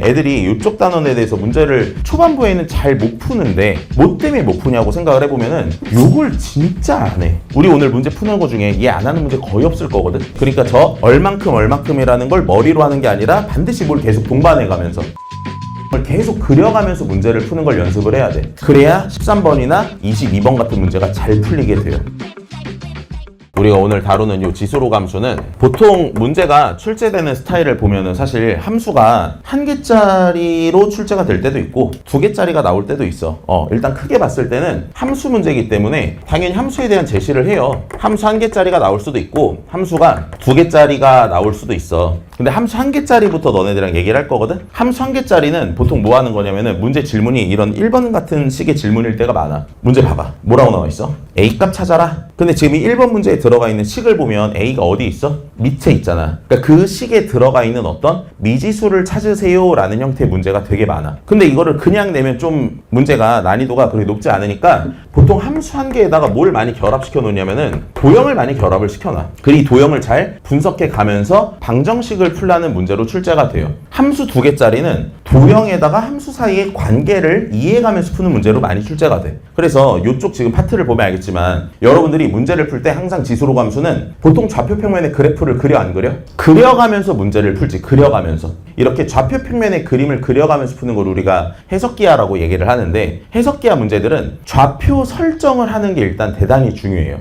애들이 이쪽 단원에 대해서 문제를 초반부에는 잘 못 푸는데 뭐 때문에 못 푸냐고 생각을 해보면은 요걸 진짜 안 해. 우리 오늘 문제 푸는 거 중에 얘 안 하는 문제 거의 없을 거거든. 그러니까 저 얼만큼이라는 걸 머리로 하는 게 아니라 반드시 뭘 계속 동반해 가면서 계속 그려가면서 문제를 푸는 걸 연습을 해야 돼. 그래야 13번이나 22번 같은 문제가 잘 풀리게 돼요. 우리가 오늘 다루는 이 지수로 함수는 보통 문제가 출제되는 스타일을 보면은 사실 함수가 1개짜리로 출제가 될 때도 있고 2개짜리가 나올 때도 있어. 일단 크게 봤을 때는 함수 문제이기 때문에 당연히 함수에 대한 제시를 해요. 함수 1개짜리가 나올 수도 있고 함수가 2개짜리가 나올 수도 있어. 근데 함수 1개짜리부터 너네들이랑 얘기를 할 거거든? 함수 1개짜리는 보통 뭐 하는 거냐면은 문제 질문이 이런 1번 같은 식의 질문일 때가 많아. 문제 봐봐. 뭐라고 나와 있어? A 값 찾아라. 근데 지금 이 1번 문제에 들어가 있는 식을 보면 A가 어디 있어? 밑에 있잖아. 그러니까 그 식에 들어가 있는 어떤 미지수를 찾으세요 라는 형태의 문제가 되게 많아. 근데 이거를 그냥 내면 좀 문제가 난이도가 그렇게 높지 않으니까 보통 함수 한 개에다가 뭘 많이 결합시켜 놓냐면은 도형을 많이 결합을 시켜놔. 그리고 이 도형을 잘 분석해 가면서 방정식을 풀라는 문제로 출제가 돼요. 함수 2개짜리는 도형에다가 함수 사이의 관계를 이해해가면서 푸는 문제로 많이 출제가 돼. 그래서 이쪽 지금 파트를 보면 알겠지만 여러분들이 문제를 풀 때 항상 지수로 함수는 보통 좌표 평면의 그래프를 그려 안 그려? 그려가면서 문제를 풀지. 그려가면서. 이렇게 좌표 평면의 그림을 그려가면서 푸는 걸 우리가 해석기하라고 얘기를 하는데 해석기하 문제들은 좌표 설정을 하는 게 일단 대단히 중요해요.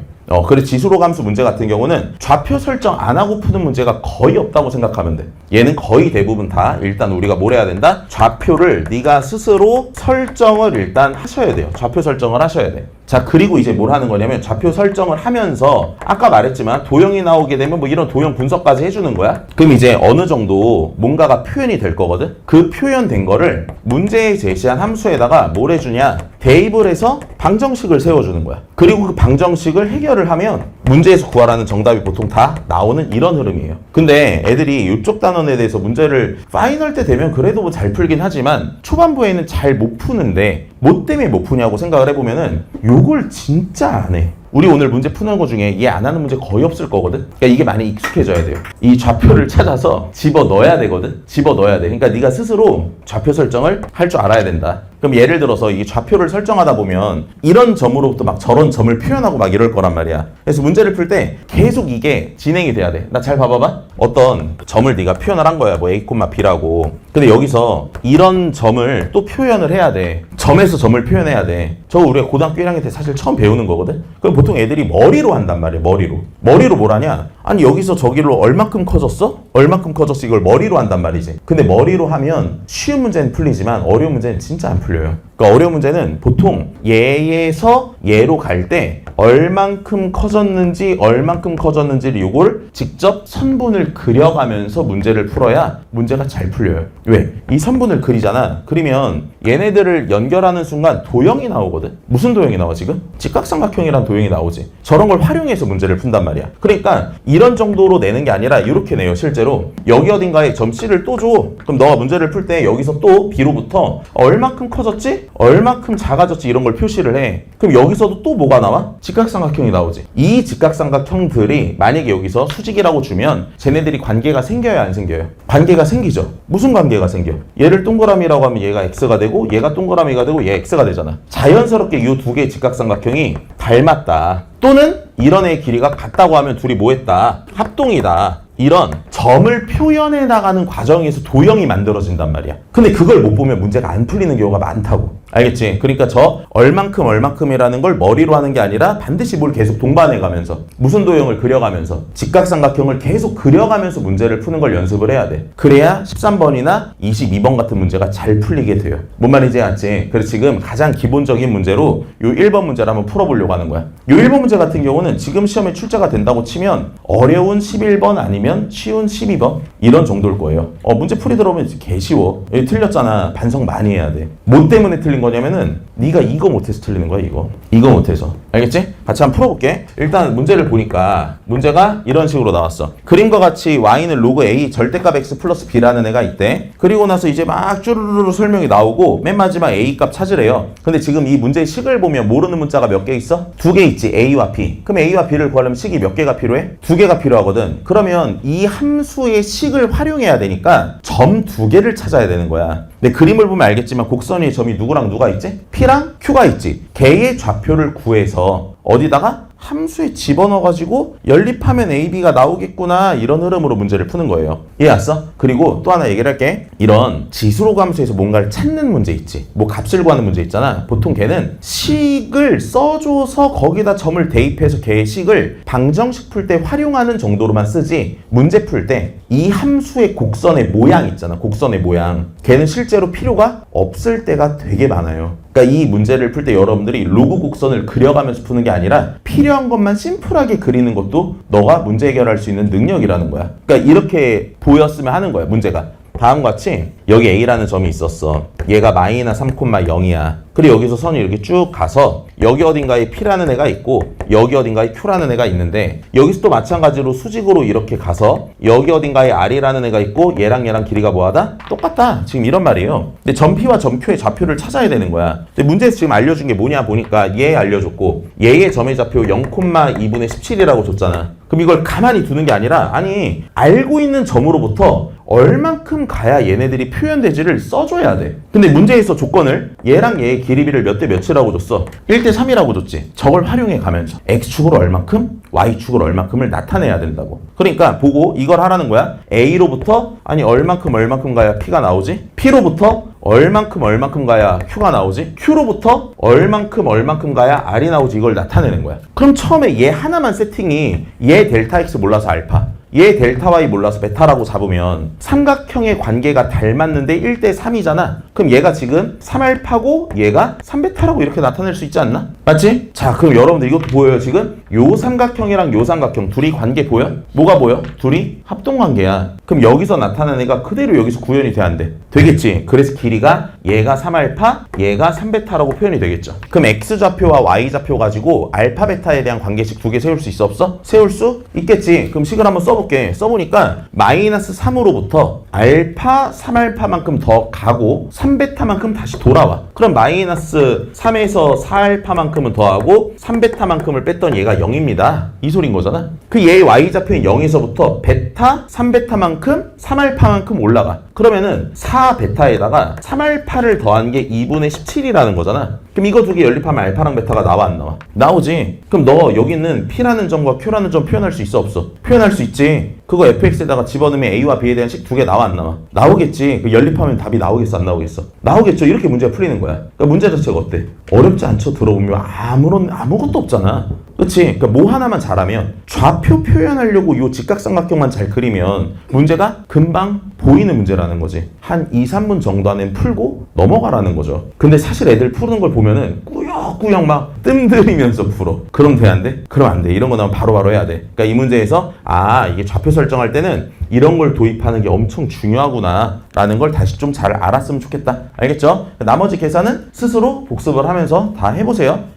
그래서 지수로 함수 문제 같은 경우는 좌표 설정 안 하고 푸는 문제가 거의 없다고 생각하면 돼. 얘는 거의 대부분 다 일단 우리가 뭘 해야 된다? 좌표를 네가 스스로 설정을 일단 하셔야 돼요. 좌표 설정을 하셔야 돼. 자, 그리고 이제 뭘 하는 거냐면 좌표 설정을 하면서 아까 말했지만 도형이 나오게 되면 뭐 이런 도형 분석까지 해주는 거야. 그럼 이제 어느 정도 뭔가가 표현이 될 거거든. 그 표현된 거를 문제에 제시한 함수에다가 뭘 해주냐? 대입을 해서 방정식을 세워주는 거야. 그리고 그 방정식을 해결을 하면 문제에서 구하라는 정답이 보통 다 나오는 이런 흐름이에요. 근데 애들이 이쪽 단원에 대해서 문제를 파이널 때 되면 그래도 뭐 잘 풀긴 하지만 초반부에는 잘 못 푸는데 뭐 때문에 못 푸냐고 생각을 해보면은 요걸 진짜 안 해. 우리 오늘 문제 푸는 거 중에 얘 안 하는 문제 거의 없을 거거든. 그러니까 이게 많이 익숙해져야 돼요. 이 좌표를 찾아서 집어 넣어야 되거든. 집어 넣어야 돼. 그러니까 네가 스스로 좌표 설정을 할 줄 알아야 된다. 그럼 예를 들어서 이 좌표를 설정하다 보면 이런 점으로부터 막 저런 점을 표현하고 막 이럴 거란 말이야. 그래서 문제를 풀 때 계속 이게 진행이 돼야 돼. 나 잘 봐봐봐. 어떤 점을 네가 표현을 한 거야. 뭐 A, B라고. 근데 여기서 이런 점을 또 표현을 해야 돼. 점에서 점을 표현해야 돼. 저거 우리가 고등학교 1학년 때 사실 처음 배우는 거거든. 그럼 보통 애들이 머리로 한단 말이야. 머리로 뭘 하냐? 아니 여기서 저기로 얼마큼 커졌어? 얼마큼 커졌어? 이걸 머리로 한단 말이지. 근데 머리로 하면 쉬운 문제는 풀리지만 어려운 문제는 진짜 안 풀려요. 그러니까 어려운 문제는 보통 얘에서 얘로 갈 때 얼만큼 커졌는지를 요걸 직접 선분을 그려가면서 문제를 풀어야 문제가 잘 풀려요. 왜? 이 선분을 그리잖아. 그리면 얘네들을 연결하는 순간 도형이 나오거든. 무슨 도형이 나와 지금? 직각삼각형이란 도형이 나오지. 저런 걸 활용해서 문제를 푼단 말이야. 그러니까 이런 정도로 내는 게 아니라 이렇게 내요. 실제로 여기 어딘가에 점 C를 또 줘. 그럼 너가 문제를 풀 때 여기서 또 B로부터 얼마큼 커졌지? 얼마큼 작아졌지? 이런 걸 표시를 해. 그럼 여기서도 또 뭐가 나와? 직각삼각형이 나오지. 이 직각삼각형들이 만약에 여기서 수직이라고 주면 쟤네들이 관계가 생겨요, 안 생겨요? 관계가 생기죠. 무슨 관계가 생겨? 얘를 동그라미라고 하면 얘가 X가 되고 얘가 동그라미가 되고 얘 X가 되잖아. 자연스럽게 이 두 개의 직각삼각형이 닮았다. 또는 이런 애의 길이가 같다고 하면 둘이 뭐 했다? 합동이다. 이런 점을 표현해 나가는 과정에서 도형이 만들어진단 말이야. 근데 그걸 못 보면 문제가 안 풀리는 경우가 많다고. 알겠지? 그러니까 저 얼만큼이라는 걸 머리로 하는 게 아니라 반드시 뭘 계속 동반해 가면서 무슨 도형을 그려가면서 직각삼각형을 계속 그려가면서 문제를 푸는 걸 연습을 해야 돼. 그래야 13번이나 22번 같은 문제가 잘 풀리게 돼요. 뭔 말인지 알지? 그래서 지금 가장 기본적인 문제로 요 1번 문제를 한번 풀어보려고 하는 거야. 요 1번 문제 같은 경우는 지금 시험에 출제가 된다고 치면 어려운 11번 아니면 쉬운 12번 이런 정도일 거예요. 문제 풀이 들어오면 개 쉬워. 여기 틀렸잖아. 반성 많이 해야 돼. 뭐 때문에 틀린 거냐면은 네가 이거 못해서 틀리는 거야. 이거 못해서. 알겠지? 같이 한번 풀어볼게. 일단 문제를 보니까 문제가 이런 식으로 나왔어. 그림과 같이 y는 로그 a 절대값 x 플러스 b라는 애가 있대. 그리고 나서 이제 막 쭈루루루 설명이 나오고 맨 마지막 a 값 찾으래요. 근데 지금 이 문제의 식을 보면 모르는 문자가 몇 개 있어? 두 개 있지. a와 b. 그럼 a와 b를 구하려면 식이 몇 개가 필요해? 두 개가 필요하거든. 그러면 이 함수의 식을 활용해야 되니까 점 두 개를 찾아야 되는 거야. 근데 그림을 보면 알겠지만 곡선 위에 점이 누구랑 누가 있지? P랑 Q가 있지. 걔의 좌표를 구해서 어디다가? 함수에 집어넣어가지고 연립하면 AB가 나오겠구나 이런 흐름으로 문제를 푸는 거예요. 이해 왔어? 그리고 또 하나 얘기를 할게. 이런 지수로 함수에서 뭔가를 찾는 문제 있지. 뭐 값을 구하는 문제 있잖아. 보통 걔는 식을 써줘서 거기다 점을 대입해서 걔의 식을 방정식 풀 때 활용하는 정도로만 쓰지, 문제 풀 때 이 함수의 곡선의 모양 있잖아. 곡선의 모양. 걔는 실제로 필요가 없을 때가 되게 많아요. 그러니까 이 문제를 풀 때 여러분들이 로그 곡선을 그려가면서 푸는 게 아니라 필요한 것만 심플하게 그리는 것도 너가 문제 해결할 수 있는 능력이라는 거야. 그러니까 이렇게 보였으면 하는 거야, 문제가. 다음과 같이 여기 A라는 점이 있었어. 얘가 마이너스 3,0이야. 그리고 여기서 선이 이렇게 쭉 가서 여기 어딘가에 P라는 애가 있고 여기 어딘가에 Q라는 애가 있는데 여기서 또 마찬가지로 수직으로 이렇게 가서 여기 어딘가에 R이라는 애가 있고 얘랑 길이가 뭐하다? 똑같다. 지금 이런 말이에요. 근데 점 P와 점 Q의 좌표를 찾아야 되는 거야. 근데 문제에서 지금 알려준 게 뭐냐 보니까 얘 알려줬고 얘의 점의 좌표 0,2분의 17이라고 줬잖아. 그럼 이걸 가만히 두는 게 아니라 아니 알고 있는 점으로부터 얼만큼 가야 얘네들이 표현되지를 써줘야 돼. 근데 문제에서 조건을 얘랑 얘의 길이비를 몇 대 몇이라고 줬어? 1대 3이라고 줬지. 저걸 활용해 가면서 X축으로 얼만큼, Y축으로 얼만큼을 나타내야 된다고. 그러니까 보고 이걸 하라는 거야. A로부터 아니 얼만큼 가야 P가 나오지? P로부터 얼만큼 가야 Q가 나오지? Q로부터 얼만큼 가야 R이 나오지? 이걸 나타내는 거야. 그럼 처음에 얘 하나만 세팅이 얘 델타 X 몰라서 알파, 얘 델타 Y 몰라서 베타라고 잡으면 삼각형의 관계가 닮았는데 1대 3이잖아. 그럼 얘가 지금 3알파고 얘가 3베타라고 이렇게 나타낼 수 있지 않나? 맞지? 자, 그럼 여러분들 이것도 보여요. 지금 요 삼각형이랑 요 삼각형 둘이 관계 보여? 뭐가 보여? 둘이 합동관계야. 그럼 여기서 나타난 애가 그대로 여기서 구현이 돼야 안 돼? 되겠지? 그래서 길이가 얘가 3알파, 얘가 3베타라고 표현이 되겠죠. 그럼 X좌표와 Y좌표 가지고 알파, 베타에 대한 관계식 두 개 세울 수 있어 없어? 세울 수 있겠지. 그럼 식을 한번 써볼게. 써보니까 마이너스 3으로부터 알파 3알파만큼 더 가고 3베타만큼 다시 돌아와. 그럼 마이너스 3에서 4알파만큼은 더하고 3베타만큼을 뺐던 얘가 0입니다. 이 소린 거잖아. 그 얘의 Y좌표인 0에서부터 베타 3베타만큼 3알파만큼 올라가. 그러면은 4베타에다가 3알파를 더한 게 2분의 17이라는 거잖아. 그럼 이거 두 개 연립하면 알파랑 베타가 나와 안 나와? 나오지. 그럼 너 여기 있는 P라는 점과 Q라는 점 표현할 수 있어 없어? 표현할 수 있지. 그거 fx에다가 집어넣으면 a와 b에 대한 식 두 개 나와 안 나와? 나오겠지. 그 연립하면 답이 나오겠어 안 나오겠어? 나오겠죠. 이렇게 문제가 풀리는 거야. 그러니까 문제 자체가 어때? 어렵지 않죠? 들어보면 아무것도 없잖아. 그치? 그러니까 뭐 하나만 잘하면 좌표 표현하려고 요 직각삼각형만 잘 그리면 문제가 금방 보이는 문제라는 거지. 한 2, 3분 정도 안에 풀고 넘어가라는 거죠. 근데 사실 애들 푸는 걸 보면은 꾸역꾸역 막 뜸들이면서 풀어. 그럼 돼 안 돼? 그럼 안 돼. 이런 거 나오면 바로바로 해야 돼. 그러니까 이 문제에서 이게 좌표 설정할 때는 이런 걸 도입하는 게 엄청 중요하구나 라는 걸 다시 좀 잘 알았으면 좋겠다. 알겠죠? 나머지 계산은 스스로 복습을 하면서 다 해보세요.